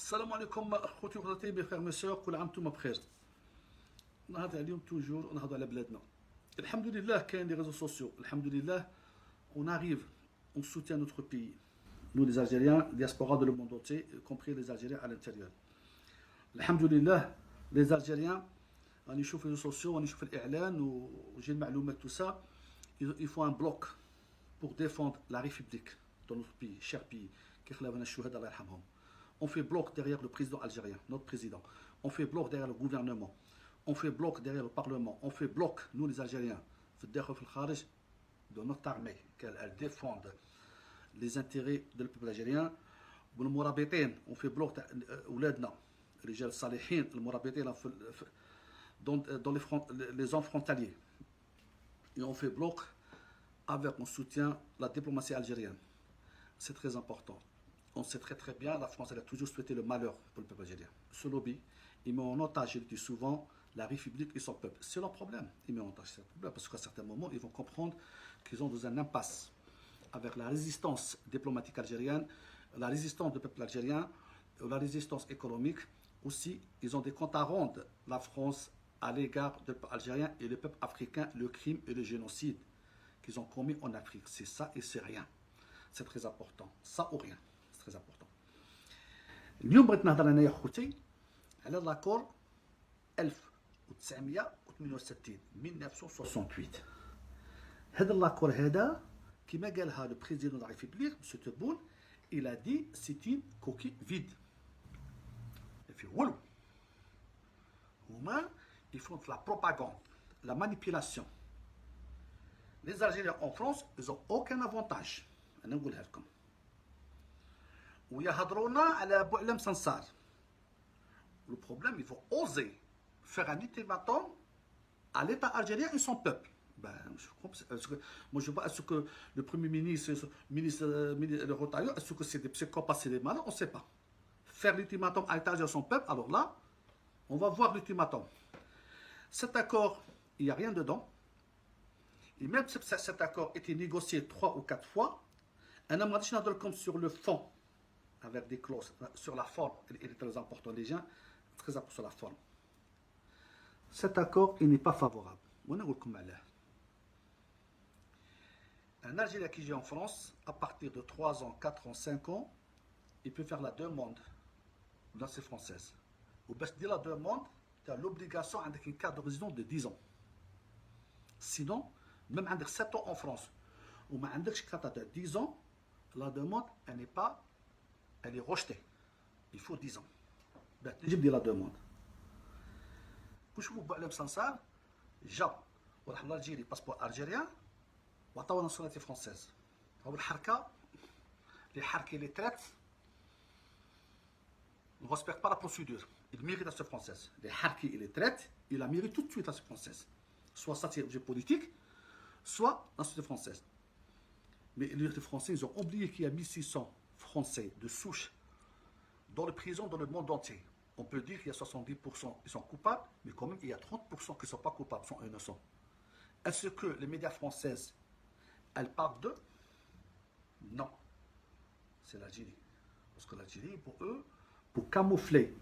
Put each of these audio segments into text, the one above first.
السلام عليكم اخوتي وخواتي بخير مساء كل عام وانتم بخير. نهضر اليوم توجور نهضر على بلادنا. الحمد لله كاين لي ريزو سوسيو، الحمد لله on arrive, on soutient notre pays. Nous les Algériens, diaspora de le monde entier, y compris les Algériens à l'intérieur. الحمد لله les Algériens راني نشوف les réseaux sociaux راني نشوف الاعلان وجي المعلومات tout ça. Il faut un bloc pour défendre la République dans notre pays, cher pays. كيخلاونا الشهداء الله يرحمهم. On fait bloc derrière le président algérien, notre président. On fait bloc derrière le gouvernement. On fait bloc derrière le Parlement. On fait bloc, nous les Algériens, de notre armée, qu'elle défende les intérêts du peuple algérien. On fait bloc, dans les zones frontalières. Et on fait bloc avec, on soutient la diplomatie algérienne. C'est très important. On sait très très bien, la France elle a toujours souhaité le malheur pour le peuple algérien. Ce lobby, il met en otage, il dit souvent, la République et son peuple. C'est leur problème, il met en otage ce problème, parce qu'à certains moments, ils vont comprendre qu'ils ont dans un impasse avec la résistance diplomatique algérienne, la résistance du peuple algérien, la résistance économique. Aussi, ils ont des comptes à rendre, la France, à l'égard du peuple algérien et le peuple africain, le crime et le génocide qu'ils ont commis en Afrique. C'est ça et c'est rien. C'est très important. Ça ou rien. Très important. اليوم بغيت نهضر انا يا خوتي على لاكور 1968 1968. هذا اللاكور هذا كما قالها لو بريزيدون دو لا ريبوبليك مسيو تبون il a dit c'est une coquille vide. في والو هما ils font la propagande, la manipulation. Les Algériens en France ils ont aucun avantage. انا نقولها لكم. ويهضرونا على بوعلم سنصار. Le problème, il faut oser faire un ultimatum à l'État algérien et son peuple. Ben, moi, je vois, est-ce que le Premier ministre, le Rotaillot, est-ce que c'est des psychopathes, c'est des malins? On ne sait pas. Faire l'ultimatum à l'État algérien et son peuple, alors là, on va voir l'ultimatum. Cet accord, il n'y a rien dedans. Et même si cet accord était négocié 3 ou 4 fois, un homme comme sur le fond, avec des clauses, sur la forme, il est très important, les gens, très important sur la forme. Cet accord, il n'est pas favorable. Un Algérien qui vit en France, à partir de 3 ans, 4 ans, 5 ans, il peut faire la demande dans ses françaises. Ou bien, de la demande, tu as l'obligation avec une carte de résidence de 10 ans. Sinon, même avec 7 ans en France, ou même avec une carte de 10 ans, la demande, elle est rejetée. Il faut 10 ans. Je dis la demande. Quand je vous parle de Sansar, Jab, l'Algérie, passeport algérien, ou la nationalité française. Les harkis les traitent, ne respectent pas la procédure. Ils méritent la nationalité française. Les harkis les traitent, ils la méritent tout de suite la nationalité française. Soit ça c'est objet politique, soit la nationalité française. Mais les Français, ils ont oublié qu'il y a 1600 Français de souche dans les prisons dans le monde entier. On peut dire qu'il y a 70% qui sont coupables, mais quand même il y a 30% qui ne sont pas coupables, sont innocents. Est-ce que les médias françaises, elles parlent d'eux? Non. C'est l'Algérie. Parce que l'Algérie, pour eux, pour camoufler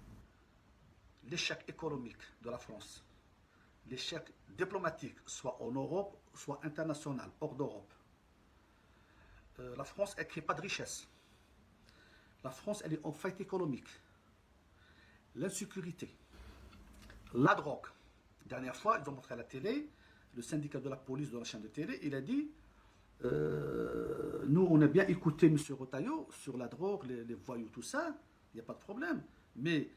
l'échec économique de la France, l'échec diplomatique, soit en Europe, soit international, hors d'Europe, la France, elle ne crée pas de richesse. La France, elle est en faillite économique. L'insécurité, la drogue. Dernière fois, ils ont montré à la télé, le syndicat de la police de la chaîne de télé, il a dit nous, on a bien écouté M. Rotaillot sur la drogue, les voyous, tout ça, il n'y a pas de problème. Mais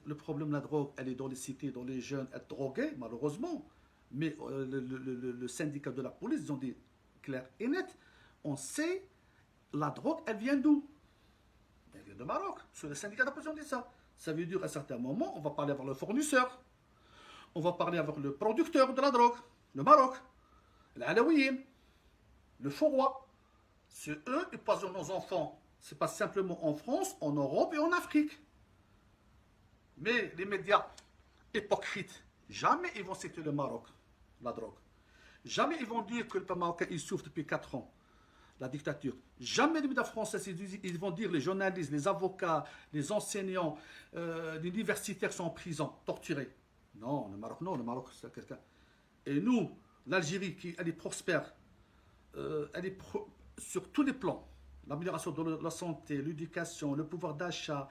le problème de la drogue, elle est dans les cités, dans les jeunes, être drogués, malheureusement. Mais le syndicat de la police, ils ont dit clair et net, on sait, la drogue, elle vient d'où? Elle vient de Maroc. Sur les syndicats de la police, on dit ça. Ça veut dire, à certains moments, on va parler avec le fournisseur. On va parler avec le producteur de la drogue. Le Maroc. L'Alaouïen. Le faux roi. C'est eux qui poisonnent nos enfants. C'est pas simplement en France, en Europe et en Afrique. Mais les médias hypocrites, jamais ils vont citer le Maroc, la drogue. Jamais ils vont dire que le peuple marocain, il souffre depuis 4 ans. la dictature. Jamais les médias français, ils vont dire les journalistes, les avocats, les enseignants, les universitaires sont en prison, torturés. Non, le Maroc, c'est quelqu'un. Et nous, l'Algérie, elle est prospère, sur tous les plans. L'amélioration de la santé, l'éducation, le pouvoir d'achat,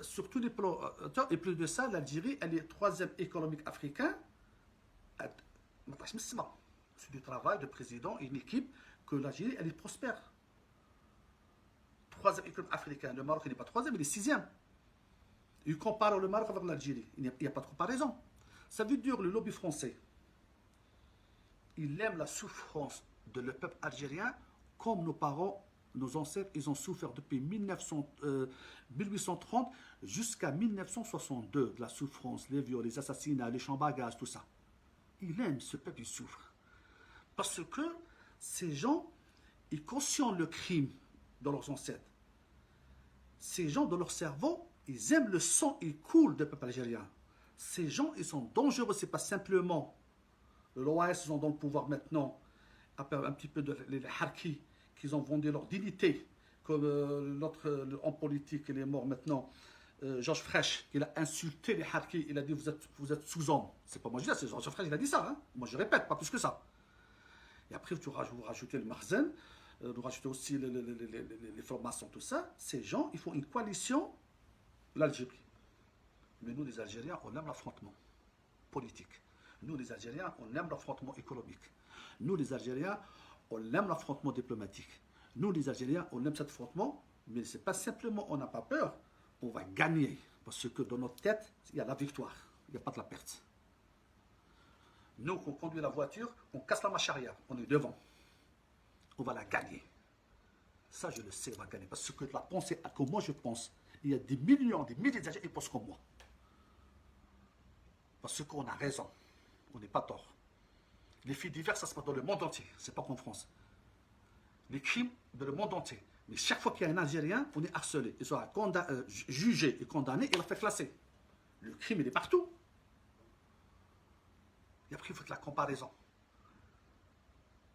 sur tous les plans. Et plus de ça, l'Algérie, elle est troisième économique africain. C'est du travail de président et une équipe que l'Algérie, elle est prospère. Troisième économie africain. Le Maroc, il n'est pas troisième, il est sixième. Il compare le Maroc avec l'Algérie. Il n'y a pas de comparaison. Ça veut dire le lobby français. Il aime la souffrance de le peuple algérien comme nos parents, nos ancêtres, ils ont souffert depuis 1830 jusqu'à 1962 de la souffrance, les viols, les assassinats, les chambagages, tout ça. Il aime ce peuple, il souffre. Parce que ces gens, ils cautionnent le crime de leurs ancêtres. Ces gens, dans leur cerveau, ils aiment le sang, ils coulent du peuple algérien. Ces gens, ils sont dangereux, ce n'est pas simplement l'OAS, ils sont dans le pouvoir maintenant, après un petit peu les harkis, qu'ils ont vendu leur dignité, comme notre homme politique, il est mort maintenant, Georges Frêche, il a insulté les harkis, il a dit vous êtes sous-hommes. C'est pas moi je dis, c'est Georges Frêche, il a dit ça. Hein. Moi je répète, pas plus que ça. Et après, vous rajoutez le Marzen, vous rajoutez aussi les formations, tout ça. Ces gens, ils font une coalition, l'Algérie. Mais nous, les Algériens, on aime l'affrontement politique. Nous, les Algériens, on aime l'affrontement économique. Nous, les Algériens, on aime l'affrontement diplomatique. Nous, les Algériens, on aime cet affrontement, mais ce n'est pas simplement on n'a pas peur, on va gagner. Parce que dans notre tête, il y a la victoire, il n'y a pas de la perte. Nous, quand on conduit la voiture, on casse la marche arrière, on est devant. On va la gagner. Ça, je le sais, on va gagner. Parce que la pensée, comme moi je pense, il y a des millions, des milliers d'Algériens qui pensent comme moi. Parce qu'on a raison. On n'est pas tort. Les faits divers, ça se passe dans le monde entier. Ce n'est pas qu'en France. Les crimes dans le monde entier. Mais chaque fois qu'il y a un Algérien, on est harcelé. Il sera jugé et condamné et il a fait classer. Le crime, il est partout. Et après, il faut la comparaison.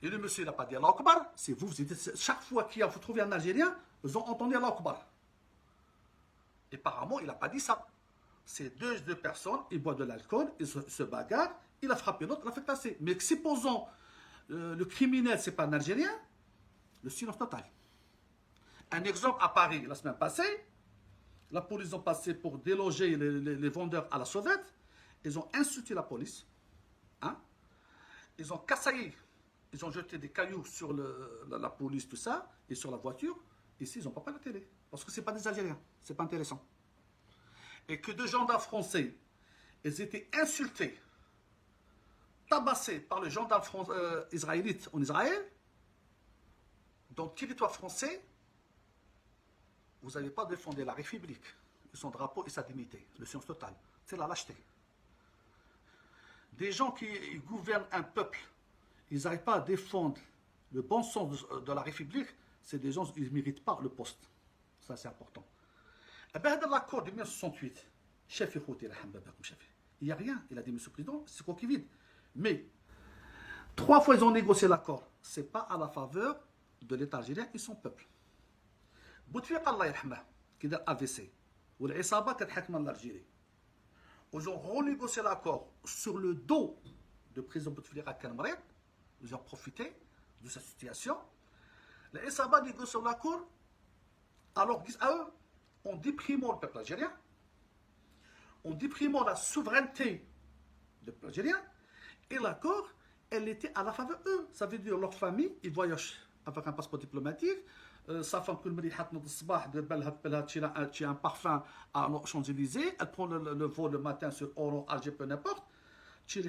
Et le monsieur, il n'a pas dit Allah Akbar. C'est vous, chaque fois qu'il vous trouvez un Algérien, ils ont entendu Allah Akbar. Et apparemment, il n'a pas dit ça. C'est deux personnes, ils boivent de l'alcool, ils se bagarrent, il a frappé l'autre, il a fait passer. Mais supposons le criminel, ce n'est pas un Algérien, le silence total. Un exemple à Paris, la semaine passée, la police ont passé pour déloger les vendeurs à la sauvette, ils ont insulté la police, hein? Ils ont cassaillé, ils ont jeté des cailloux sur la police, tout ça, et sur la voiture. Ici, ils n'ont pas pris la télé, parce que ce n'est pas des Algériens, ce n'est pas intéressant. Et que deux gendarmes français, ils étaient insultés, tabassés par le gendarme israélite en Israël, dans le territoire français, vous n'avez pas défendu la République, son drapeau et sa dignité, le silence total. C'est la lâcheté. Des gens qui gouvernent un peuple, ils n'arrivent pas à défendre le bon sens de la République, c'est des gens qui ne méritent pas le poste. Ça, c'est important. Eh bien, dans l'accord de 1968, chef il n'y a rien. Il a dit, Monsieur le Président, c'est quoi qui vide. Mais, 3 fois, ils ont négocié l'accord. Ce n'est pas à la faveur de l'État algérien et son peuple. Bouteflika, Allah yarhamah, qui a AVC, ou l'Isaba qui a le l'Algérie. Ils ont renégocié l'accord sur le dos de président Bouteflika Kanmaret. Ils ont profité de cette situation. L'Isaba négocie l'accord, alors qu'ils, à eux, en déprimant le peuple algérien, en déprimant la souveraineté du peuple algérien, et l'accord, elle était à la faveur d'eux. Ça veut dire leur famille, ils voyagent avec un passeport diplomatique, sa femme, elle un parfum à Champs-Élysées, elle prend le vol le matin sur Oran, Alger, peu n'importe, ça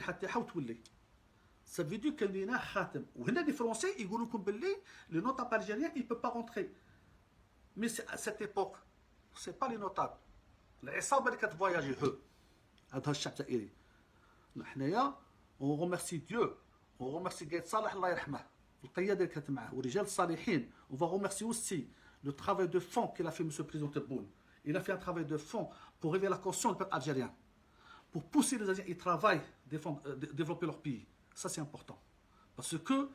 veut dire qu'il y a un khatem. Ou les Français, ils disent que le notable algérien, il ne peut pas rentrer. Mais à cette époque, ce n'est pas les notables. Les Isaba qui ont voyagé, eux, on remercie Dieu, on remercie Gaïd Salah, Allah yarhamah, on va remercier aussi le travail de fond qu'il a fait M. le Président Tebboune. Il a fait un travail de fond pour réveiller la conscience du peuple algérien, pour pousser les Algériens, ils travaillent, développer leur pays. Ça, c'est important. Parce que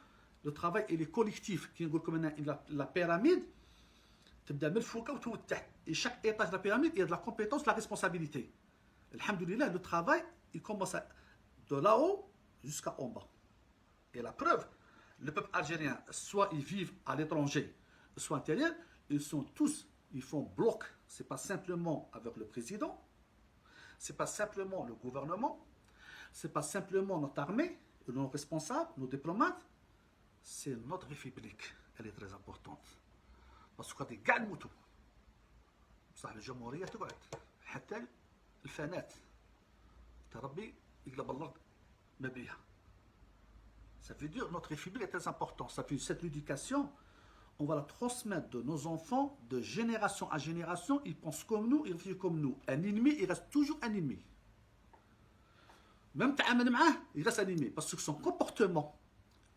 Le travail, il est collectif. Qui نقول لكم la pyramide, تبدا من الفوق وتوت تحت. Et chaque étage de la pyramide, il y a de la compétence, de la responsabilité. Alhamdoulilah, le travail, il commence de là-haut jusqu'à en bas. Et la preuve, le peuple algérien, soit ils vivent à l'étranger, soit à l'intérieur, ils sont tous, ils font bloc. Ce n'est pas simplement avec le président, ce n'est pas simplement le gouvernement, ce n'est pas simplement notre armée, nos responsables, nos diplomates, c'est notre république. Elle est très importante. Parce que كاع الموتوا بصح الجمهوريه تقعد حتى الفنات تربي يقلب الارض ما بيها. Ça veut dire notre république est très important. Ça fait cette éducation, on va la transmettre de nos enfants de génération à génération. Ils pensent comme nous, ils réfléchissent comme nous. Un ennemi, il reste toujours un ennemi. Même il reste un ennemi parce que son comportement,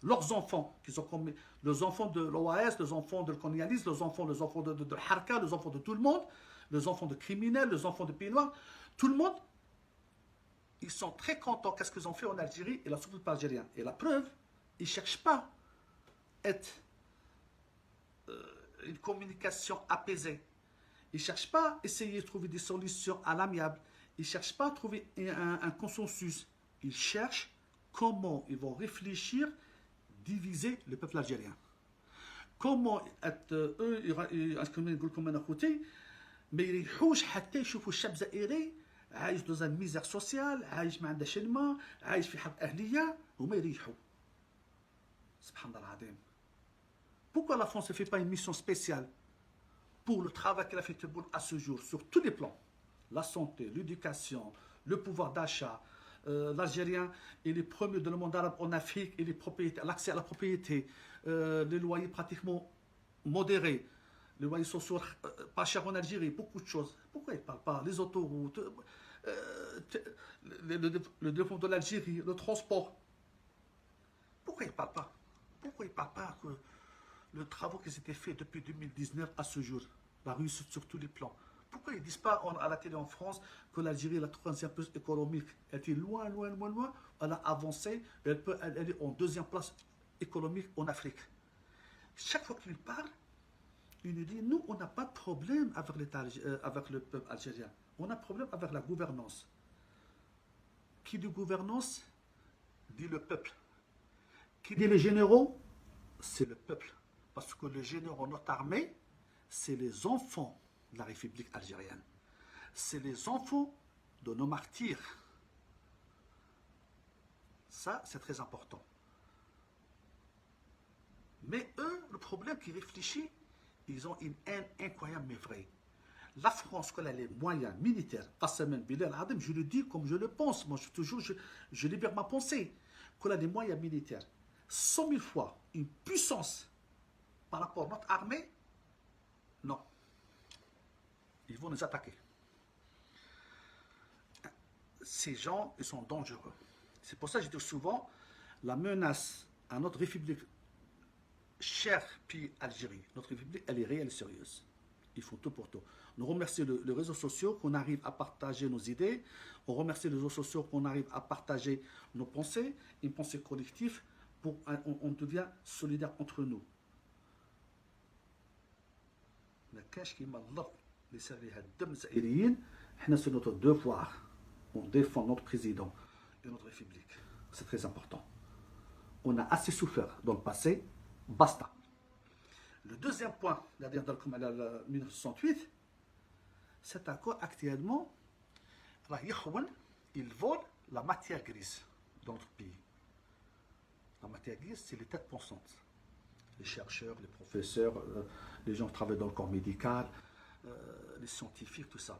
leurs enfants, qui sont comme les enfants de l'OAS, les enfants de colonialisme, les enfants de Harka, les enfants de tout le monde, les enfants de criminels, les enfants de pays noirs, tout le monde, ils sont très contents. Qu'est-ce qu'ils ont fait en Algérie et la souveraineté algérienne. Et la preuve, ils ne cherchent pas à être une communication apaisée. Ils ne cherchent pas à essayer de trouver des solutions à l'amiable. Ils ne cherchent pas à trouver un consensus. Ils cherchent comment ils vont réfléchir, diviser le peuple algérien. Comment eux, يقولكم اخوتي ما يريحوش حتى يشوفوا الشعب الجزائري عايش dans un misère sociale, عايش ما عندهاش الماء، عايش في حرب أهلية وما يريحوا. سبحان الله العظيم. Pourquoi la France ne fait pas une mission spéciale pour le travail qu'elle a fait à ce jour sur tous les plans, la santé, l'éducation, le pouvoir d'achat. L'Algérien est le premier dans le monde arabe en Afrique et l'accès à la propriété, les loyers pratiquement modérés, les loyers sociaux pas chers en Algérie, beaucoup de choses. Pourquoi ils ne parlent pas? Les autoroutes, le développement de l'Algérie, le transport. Pourquoi ils ne parlent pas? Pourquoi ils ne parlent pas que le travail qui s'était fait depuis 2019 à ce jour, la réussite sur tous les plans? Pourquoi ils ne disent pas à la télé en France que l'Algérie est la troisième place économique? Elle était loin, loin, loin, loin. Elle a avancé. Elle est en deuxième place économique en Afrique. Chaque fois qu'ils parlent, ils nous disent, nous, on n'a pas de problème avec le peuple algérien. On a un problème avec la gouvernance. Qui dit gouvernance, dit le peuple. Qui dit les généraux, c'est le peuple. Parce que les généraux, notre armée, c'est les enfants de la République algérienne. C'est les enfants de nos martyrs. Ça, c'est très important. Mais eux, le problème qu'ils réfléchissent, ils ont une haine incroyable mais vraie. La France, quand elle a les moyens militaires, je le dis comme je le pense, moi je libère ma pensée, quand elle a les moyens militaires, 100 000 fois une puissance par rapport à notre armée, non. Ils vont nous attaquer. Ces gens, ils sont dangereux. C'est pour ça que je dis souvent, la menace à notre République, chère pays Algérie, notre République, elle est réelle et sérieuse. Ils font tout pour tout. Nous remercions les réseaux sociaux qu'on arrive à partager nos idées. On remercie les réseaux sociaux qu'on arrive à partager nos pensées, une pensée collective, on devient solidaire entre nous. ما كانش كيما الله اللي سال ليها الدم الجزائريين حنا سي نوتر دوفوار on défend notre président et notre république. C'est très important. On a assez souffert dans le passé, basta. Le deuxième point, la dernière comme à 1968, cet accord actuellement, il vole la matière grise dans notre pays. La matière grise, c'est les têtes pensantes. Les chercheurs, les professeurs, les gens qui travaillent dans le corps médical, les scientifiques, tout ça.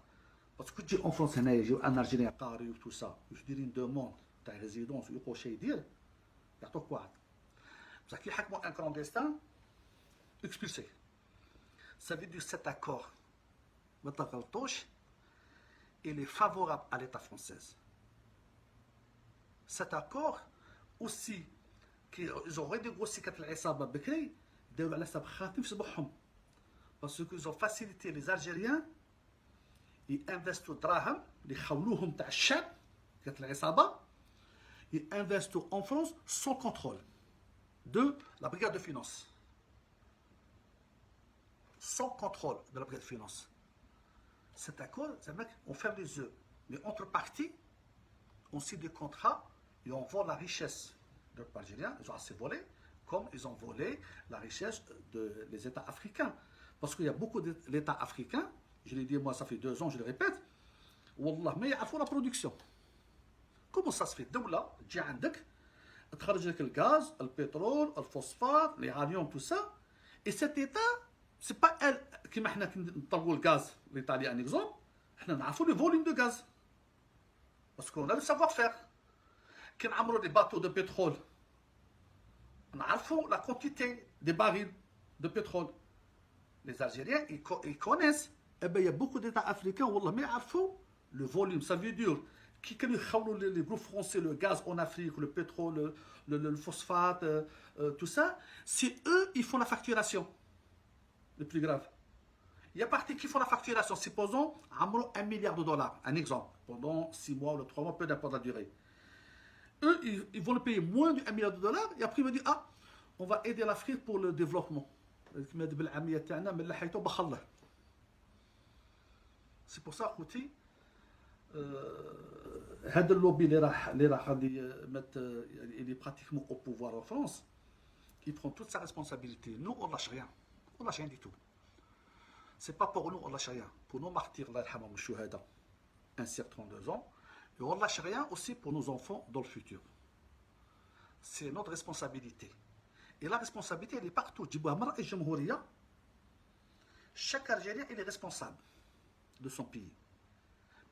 Parce que en France, un Algérien et tout ça, je dirais une demande de résidence, il faut dire, il y a tout quoi. Parce qu'il y a un clandestin expulsé. Ça veut dire que cet accord, il est favorable à l'État français. Cet accord aussi, qu'ils ont renégocié avec l'Isaba Bekri, parce qu'ils ont facilité les Algériens, ils investissent draham, les khawlouhum ta chab, ils investissent en France sans contrôle. de la brigade de finances. Sans contrôle de la brigade de finances. Cet accord, c'est vrai qu'on ferme les yeux. Mais entre parties, on signe des contrats et on vend la richesse des Algériens. Ils ont assez volé, comme ils ont volé la richesse des États africains. Parce qu'il y a beaucoup d'États africains, je l'ai dit moi, ça fait 2 ans, je le répète, Wallah, mais il faut la production. Comment ça se fait? Doula, تجي عندك تخرج لك الغاز, le pétrole, le phosphate, les radiums, tout ça. Et cet État, c'est pas elle qui m'a نطلقوا le gaz, l'Italie un exemple, احنا نعرفوا le volume de gaz. Parce qu'on a le savoir-faire. Quand on a des bateaux de pétrole, on a la quantité des barils de pétrole. Les Algériens, ils connaissent. Eh bien, il y a beaucoup d'États africains, wallah, mais le volume, ça veut dire qui les groupes français, le gaz en Afrique, le pétrole, le phosphate, tout ça, c'est eux, ils font la facturation. Le plus grave. Il y a partie qui font la facturation. Supposons, $1 milliard, un exemple, pendant 6 mois ou 3 mois, peu importe la durée. Eux, ils vont le payer moins de $1 milliard, et après ils vont dire, ah, on va aider l'Afrique pour le développement. C'est pour ça, Khouti, هذا اللوبي اللي راح il est pratiquement au pouvoir en France, il prend toute sa responsabilité. Nous, on lâche rien. On lâche rien du tout. C'est pas pour nous, on lâche rien. Pour nos martyrs, Allah yarhamhum shuhada, ainsi 32 ans, et on lâche rien aussi pour nos enfants dans le futur. C'est notre responsabilité. Et la responsabilité, elle est partout. Chaque Algérien, il est responsable de son pays.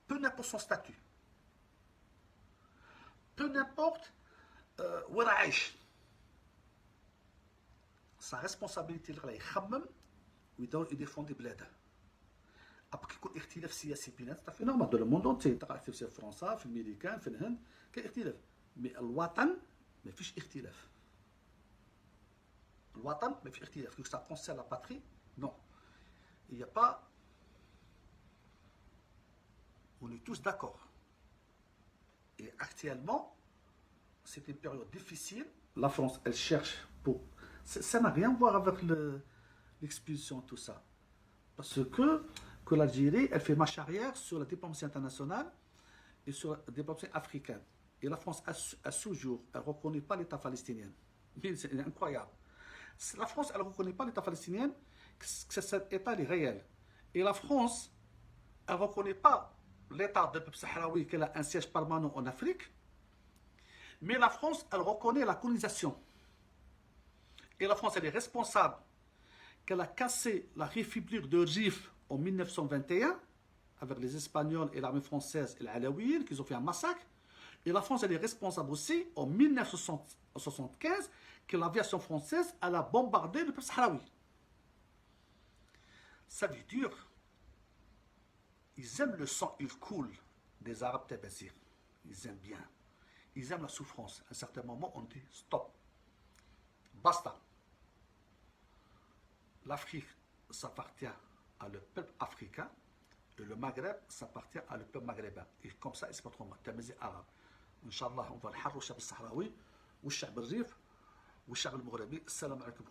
Peu n'importe son statut. Peu n'importe où il est. Sa responsabilité, il يخمم ويدور يديفوندي بلاده. Après يكون اختلاف سياسي بيناتنا في نورمال دو الموند اونتي تقع اختلاف في فرنسا في الميريكان في الهند كاين اختلاف مي الوطن ما فيش اختلاف. الوطن ما فيش اختلاف كي ça concerne la patrie non. Il n'y a pas. On est tous d'accord. Et actuellement, c'est une période difficile. La France, elle cherche pour. Ça n'a rien à voir avec l'expulsion, tout ça. Parce que l'Algérie, elle fait marche arrière sur la diplomatie internationale et sur la diplomatie africaine. Et la France, à ce jour, elle ne reconnaît pas l'État palestinien. C'est incroyable. La France, elle ne reconnaît pas l'État palestinien, que cet État est réel. Et la France, elle ne reconnaît pas l'État de peuple sahraoui qui a un siège permanent en Afrique. Mais la France, elle reconnaît la colonisation. Et la France, elle est responsable qu'elle a cassé la république de Rif en 1921 avec les Espagnols et l'armée française et les Alaouites qui ont fait un massacre. Et la France, elle est responsable aussi en 1975 que l'aviation française elle a bombardé le peuple sahraoui. Ça veut dire ils aiment le sang, il coule des Arabes tabassirs. Ils aiment bien. Ils aiment la souffrance. À un certain moment, on dit stop. Basta. L'Afrique, ça appartient à le peuple africain. Et le Maghreb, ça appartient à le peuple maghrébin. Et comme ça, c'est pas trop mal. Tamazi arabe. Inch'Allah, on va le harro الشعب الصحراوي والشعب الريف والشعب المغربي. السلام عليكم.